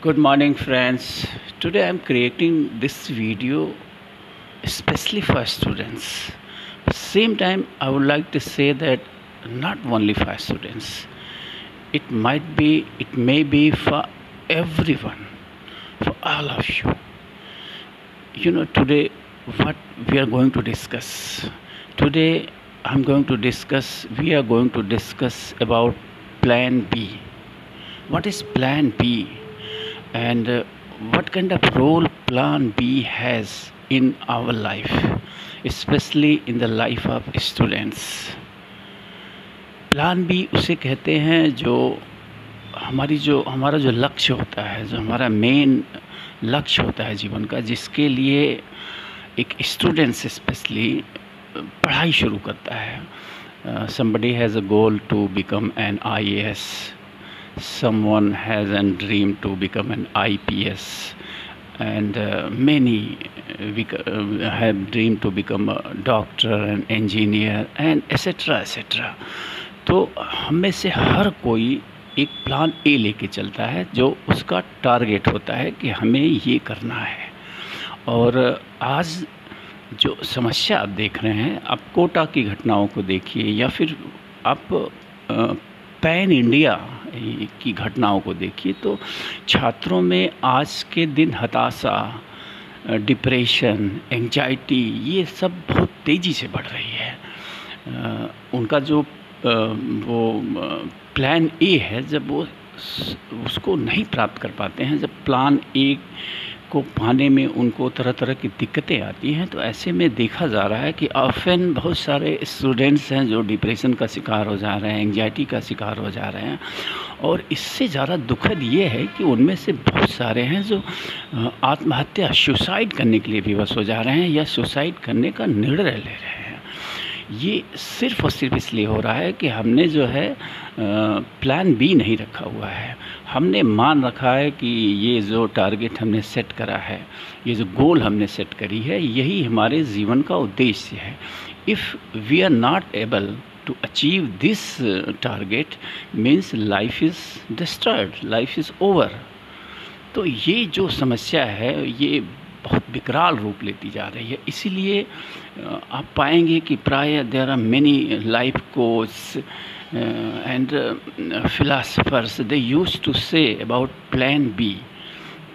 Good morning, friends. Today I'm creating this video especially for students. At the same time, I would like to say that not only for students, it may be for everyone, for all of you. Today what we are going to discuss. Today we are going to discuss about Plan B. What is Plan B? And what kind of role Plan B has in our life, especially in the life of students. Plan B उसे कहते हैं जो हमारा जो लक्ष्य होता है, जो हमारा मेन लक्ष्य होता है जीवन का, जिसके लिए एक स्टूडेंट्स स्पेशली पढ़ाई शुरू करता है. Somebody has a goal to become an IAS. Someone has a dream to become an IPS, and many have dream to become a doctor, an engineer, and etc. etc. तो हम में से हर कोई एक प्लान ए लेके चलता है, जो उसका टारगेट होता है कि हमें ये करना है. और आज जो समस्या आप देख रहे हैं, आप कोटा की घटनाओं को देखिए या फिर आप पैन इंडिया की घटनाओं को देखिए, तो छात्रों में आज के दिन हताशा, डिप्रेशन, एंजाइटी, ये सब बहुत तेज़ी से बढ़ रही है. उनका जो वो प्लान ए है, जब वो उसको नहीं प्राप्त कर पाते हैं, जब प्लान ए को पाने में उनको तरह तरह की दिक्कतें आती हैं, तो ऐसे में देखा जा रहा है कि ऑफन बहुत सारे स्टूडेंट्स हैं जो डिप्रेशन का शिकार हो जा रहे हैं, एंजाइटी का शिकार हो जा रहे हैं. और इससे ज़्यादा दुखद ये है कि उनमें से बहुत सारे हैं जो आत्महत्या, सुसाइड करने के लिए विवश हो जा रहे हैं या सुसाइड करने का निर्णय ले रहे हैं. ये सिर्फ़ और सिर्फ इसलिए हो रहा है कि हमने जो है प्लान बी नहीं रखा हुआ है. हमने मान रखा है कि ये जो टारगेट हमने सेट करा है, ये जो गोल हमने सेट करी है, यही हमारे जीवन का उद्देश्य है. If we are not able to achieve this target means life is destroyed, life is over. तो ये जो समस्या है, ये बहुत विकराल रूप लेती जा रही है. इसीलिए आप पाएंगे कि प्राय there are many life coach and philosophers, they used to say about plan B,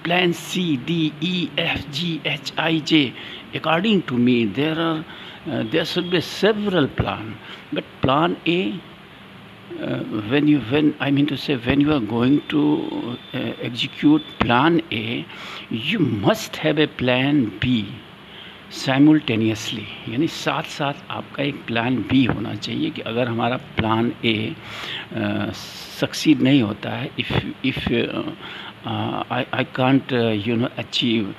plan C, D, E, F, G, H, I, J. According to me, there should be several plan, but plan A, when you are going to execute plan A, you must have a plan B simultaneously, यानी साथ साथ आपका एक plan B होना चाहिए कि अगर हमारा प्लान ए सक्सीड नहीं होता है, if I can't achieve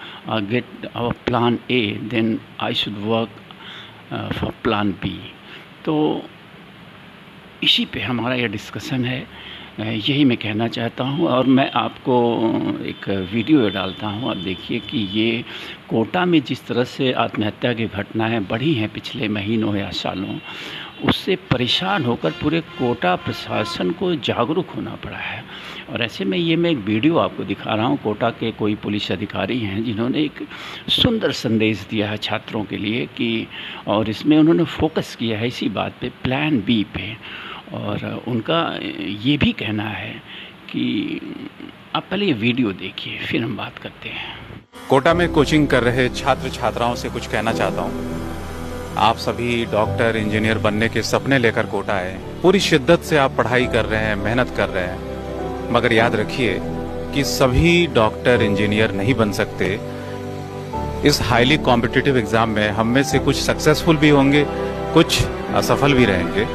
get our plan A, then I should work for plan B. तो इसी पे हमारा यह डिस्कशन है. यही मैं कहना चाहता हूँ. और मैं आपको एक वीडियो डालता हूँ. आप देखिए कि ये कोटा में जिस तरह से आत्महत्या की घटनाएं बढ़ी हैं पिछले महीनों या सालों, उससे परेशान होकर पूरे कोटा प्रशासन को जागरूक होना पड़ा है. और ऐसे में मैं एक वीडियो आपको दिखा रहा हूँ. कोटा के कोई पुलिस अधिकारी हैं जिन्होंने एक सुंदर संदेश दिया है छात्रों के लिए कि, और इसमें उन्होंने फोकस किया है इसी बात पे, प्लान बी पे. और उनका ये भी कहना है कि आप पहले ये वीडियो देखिए, फिर हम बात करते हैं. कोटा में कोचिंग कर रहे छात्र छात्राओं से कुछ कहना चाहता हूँ. आप सभी डॉक्टर, इंजीनियर बनने के सपने लेकर कोटा आए. पूरी शिद्दत से आप पढ़ाई कर रहे हैं, मेहनत कर रहे हैं, मगर याद रखिए कि सभी डॉक्टर, इंजीनियर नहीं बन सकते. इस हाईली कॉम्पिटिटिव एग्जाम में हम में से कुछ सक्सेसफुल भी होंगे, कुछ असफल भी रहेंगे.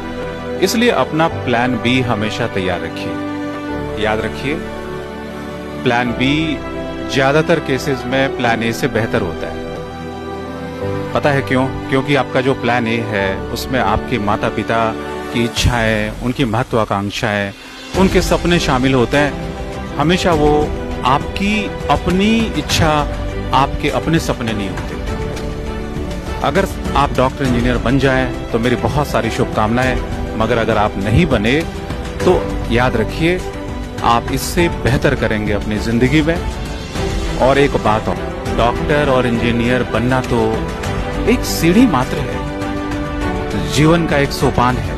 इसलिए अपना प्लान बी हमेशा तैयार रखिए. याद रखिए, प्लान बी ज्यादातर केसेस में प्लान ए से बेहतर होता है. पता है क्यों? क्योंकि आपका जो प्लान ए है, उसमें आपके माता पिता की इच्छाएं, उनकी महत्वाकांक्षाएं, उनके सपने शामिल होते हैं. हमेशा वो आपकी अपनी इच्छा, आपके अपने सपने नहीं होते. अगर आप डॉक्टर, इंजीनियर बन जाएं तो मेरी बहुत सारी शुभकामनाएं. मगर अगर आप नहीं बने तो याद रखिए, आप इससे बेहतर करेंगे अपनी जिंदगी में। और एक बात और, डॉक्टर और इंजीनियर बनना तो एक सीढ़ी मात्र है, जीवन का एक सोपान है।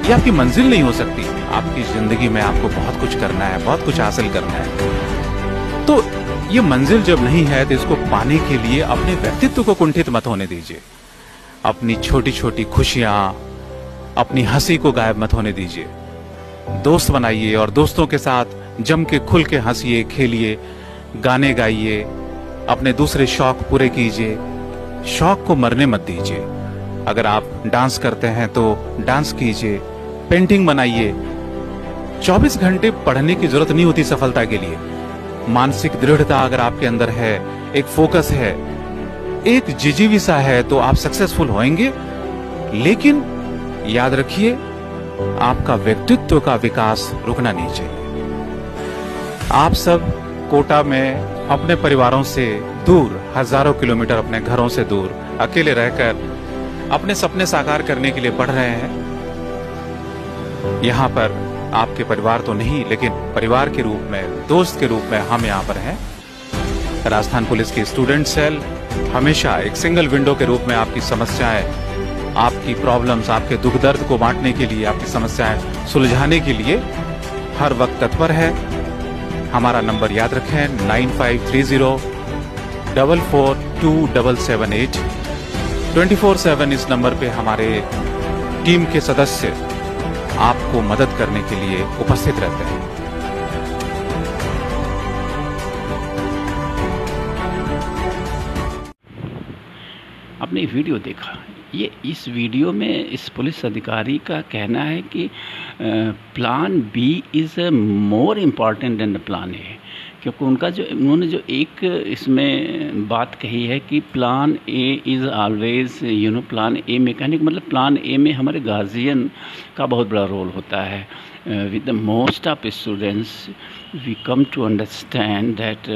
ये आपकी मंजिल नहीं हो सकती। आपकी जिंदगी में आपको बहुत कुछ करना है, बहुत कुछ हासिल करना है। तो ये मंजिल जब नहीं है तो इसको पाने के लिए अपने व्यक्तित्व को कुंठित मत होने दीजिए। अपनी छोटी छोटी खुशियां, अपनी हंसी को गायब मत होने दीजिए। दोस्त बनाइए और दोस्तों के साथ जम के खुल के हंसिए, खेलिए, गाने गाइए, अपने दूसरे शौक पूरे कीजिए। शौक को मरने मत दीजिए। अगर आप डांस करते हैं तो डांस कीजिए, पेंटिंग बनाइए। 24 घंटे पढ़ने की जरूरत नहीं होती सफलता के लिए। मानसिक दृढ़ता अगर आपके अंदर है, एक फोकस है, एक जिजीविसा है, तो आप सक्सेसफुल होंगे। लेकिन याद रखिए, आपका व्यक्तित्व का विकास रुकना नहीं चाहिए। आप सब कोटा में अपने परिवारों से दूर, हजारों किलोमीटर अपने घरों से दूर, अकेले रहकर अपने सपने साकार करने के लिए पढ़ रहे हैं। यहाँ पर आपके परिवार तो नहीं, लेकिन परिवार के रूप में, दोस्त के रूप में हम यहाँ पर हैं। राजस्थान पुलिस की स्टूडेंट सेल हमेशा एक सिंगल विंडो के रूप में आपकी समस्याएं, आपकी प्रॉब्लम्स, आपके दुख दर्द को बांटने के लिए, आपकी समस्याएं सुलझाने के लिए हर वक्त तत्पर है। हमारा नंबर याद रखें, 9530 442778। 24/7 इस नंबर पे हमारे टीम के सदस्य आपको मदद करने के लिए उपस्थित रहते हैं। आपने वीडियो देखा, ये इस वीडियो में इस पुलिस अधिकारी का कहना है कि plan B is more important than the plan A, क्योंकि उन्होंने जो एक इसमें बात कही है कि plan A is always plan A में, कहने का मतलब प्लान ए में हमारे गार्जियन का बहुत बड़ा रोल होता है। With the most of students we come to understand that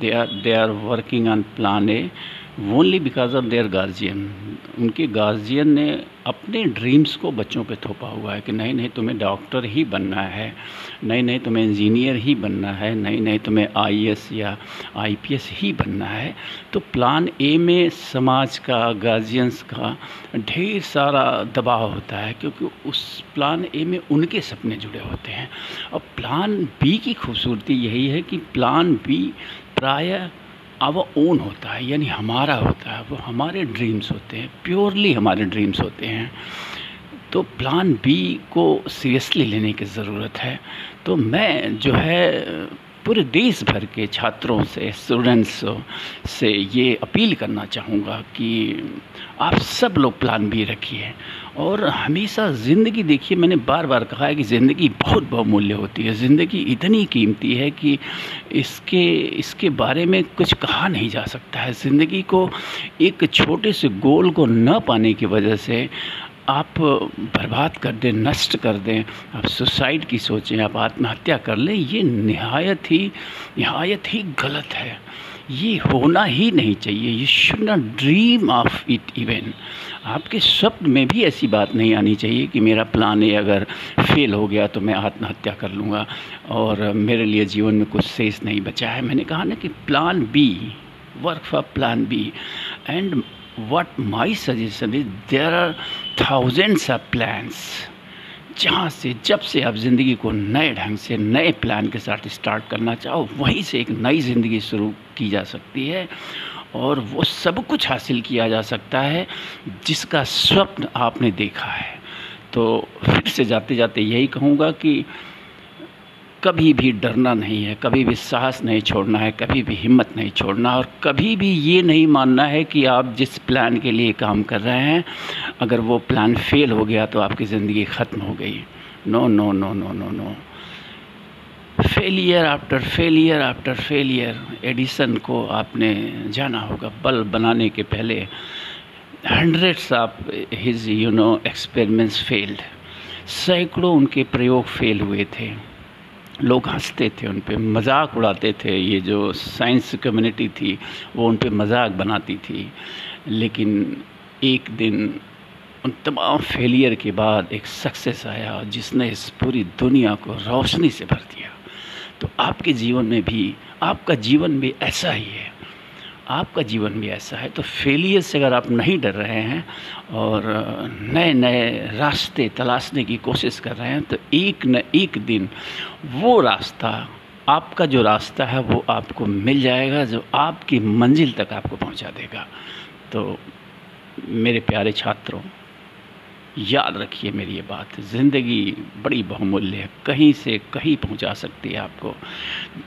they are working on plan A only because of their guardian. उनके गार्जियन ने अपने ड्रीम्स को बच्चों पे थोपा हुआ है कि नहीं नहीं तुम्हें डॉक्टर ही बनना है, नहीं नहीं तुम्हें इंजीनियर ही बनना है, नहीं नहीं तुम्हें आईएएस या आईपीएस ही बनना है। तो प्लान ए में समाज का, गार्जियंस का ढेर सारा दबाव होता है, क्योंकि उस प्लान ए में उनके सपने जुड़े होते हैं। और प्लान बी की खूबसूरती यही है कि प्लान बी प्रायः आवर ओन होता है, यानी हमारा होता है, वो हमारे ड्रीम्स होते हैं, प्योरली हमारे ड्रीम्स होते हैं। तो प्लान बी को सीरियसली लेने की ज़रूरत है। तो मैं जो है पूरे देश भर के छात्रों से, स्टूडेंट्स से ये अपील करना चाहूँगा कि आप सब लोग प्लान बी रखिए और हमेशा ज़िंदगी देखिए। मैंने बार बार कहा है कि ज़िंदगी बहुत बहुमूल्य होती है, ज़िंदगी इतनी कीमती है कि इसके बारे में कुछ कहा नहीं जा सकता है। ज़िंदगी को एक छोटे से गोल को न पाने की वजह से आप बर्बाद कर दें, नष्ट कर दें, आप सुसाइड की सोचें, आप आत्महत्या कर लें, ये निहायत ही गलत है। ये होना ही नहीं चाहिए। You should not dream of it even. आपके स्वप्न में भी ऐसी बात नहीं आनी चाहिए कि मेरा प्लान ए अगर फेल हो गया तो मैं आत्महत्या कर लूँगा और मेरे लिए जीवन में कुछ शेष नहीं बचा है। मैंने कहा ना कि plan B, work for plan B. And what my suggestion is, there are thousands of plans। जहाँ से जब से आप ज़िंदगी को नए ढंग से, नए प्लान के साथ स्टार्ट करना चाहो, वहीं से एक नई ज़िंदगी शुरू की जा सकती है और वो सब कुछ हासिल किया जा सकता है जिसका स्वप्न आपने देखा है। तो फिर से जाते जाते यही कहूँगा कि कभी भी डरना नहीं है, कभी भी साहस नहीं छोड़ना है, कभी भी हिम्मत नहीं छोड़ना, और कभी भी ये नहीं मानना है कि आप जिस प्लान के लिए काम कर रहे हैं अगर वो प्लान फेल हो गया तो आपकी ज़िंदगी ख़त्म हो गई। No no no no no no. Failure after failure after failure. Edison को आपने जाना होगा, बल्ब बनाने के पहले hundreds of his experiments failed. सैकड़ों उनके प्रयोग फेल हुए थे। लोग हंसते थे, उन पे मजाक उड़ाते थे। ये जो साइंस कम्युनिटी थी वो उन पे मजाक बनाती थी। लेकिन एक दिन उन तमाम फेलियर के बाद एक सक्सेस आया जिसने इस पूरी दुनिया को रोशनी से भर दिया। तो आपके जीवन में भी, आपका जीवन भी ऐसा ही है, आपका जीवन भी ऐसा है। तो फेलियर से अगर आप नहीं डर रहे हैं और नए नए रास्ते तलाशने की कोशिश कर रहे हैं, तो एक न एक दिन वो रास्ता, आपका जो रास्ता है वो आपको मिल जाएगा, जो आपकी मंजिल तक आपको पहुंचा देगा। तो मेरे प्यारे छात्रों, याद रखिए मेरी ये बात, ज़िंदगी बड़ी बहुमूल्य है, कहीं से कहीं पहुंचा सकती है आपको।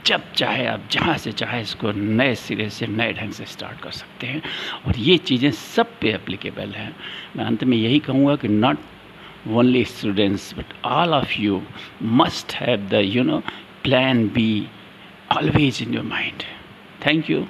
जब चाहे आप जहां से चाहे इसको नए सिरे से, नए ढंग से स्टार्ट कर सकते हैं, और ये चीज़ें सब पे एप्लीकेबल हैं। मैं अंत में यही कहूँगा कि not only students but all of you must have the plan B always in your mind. Thank you.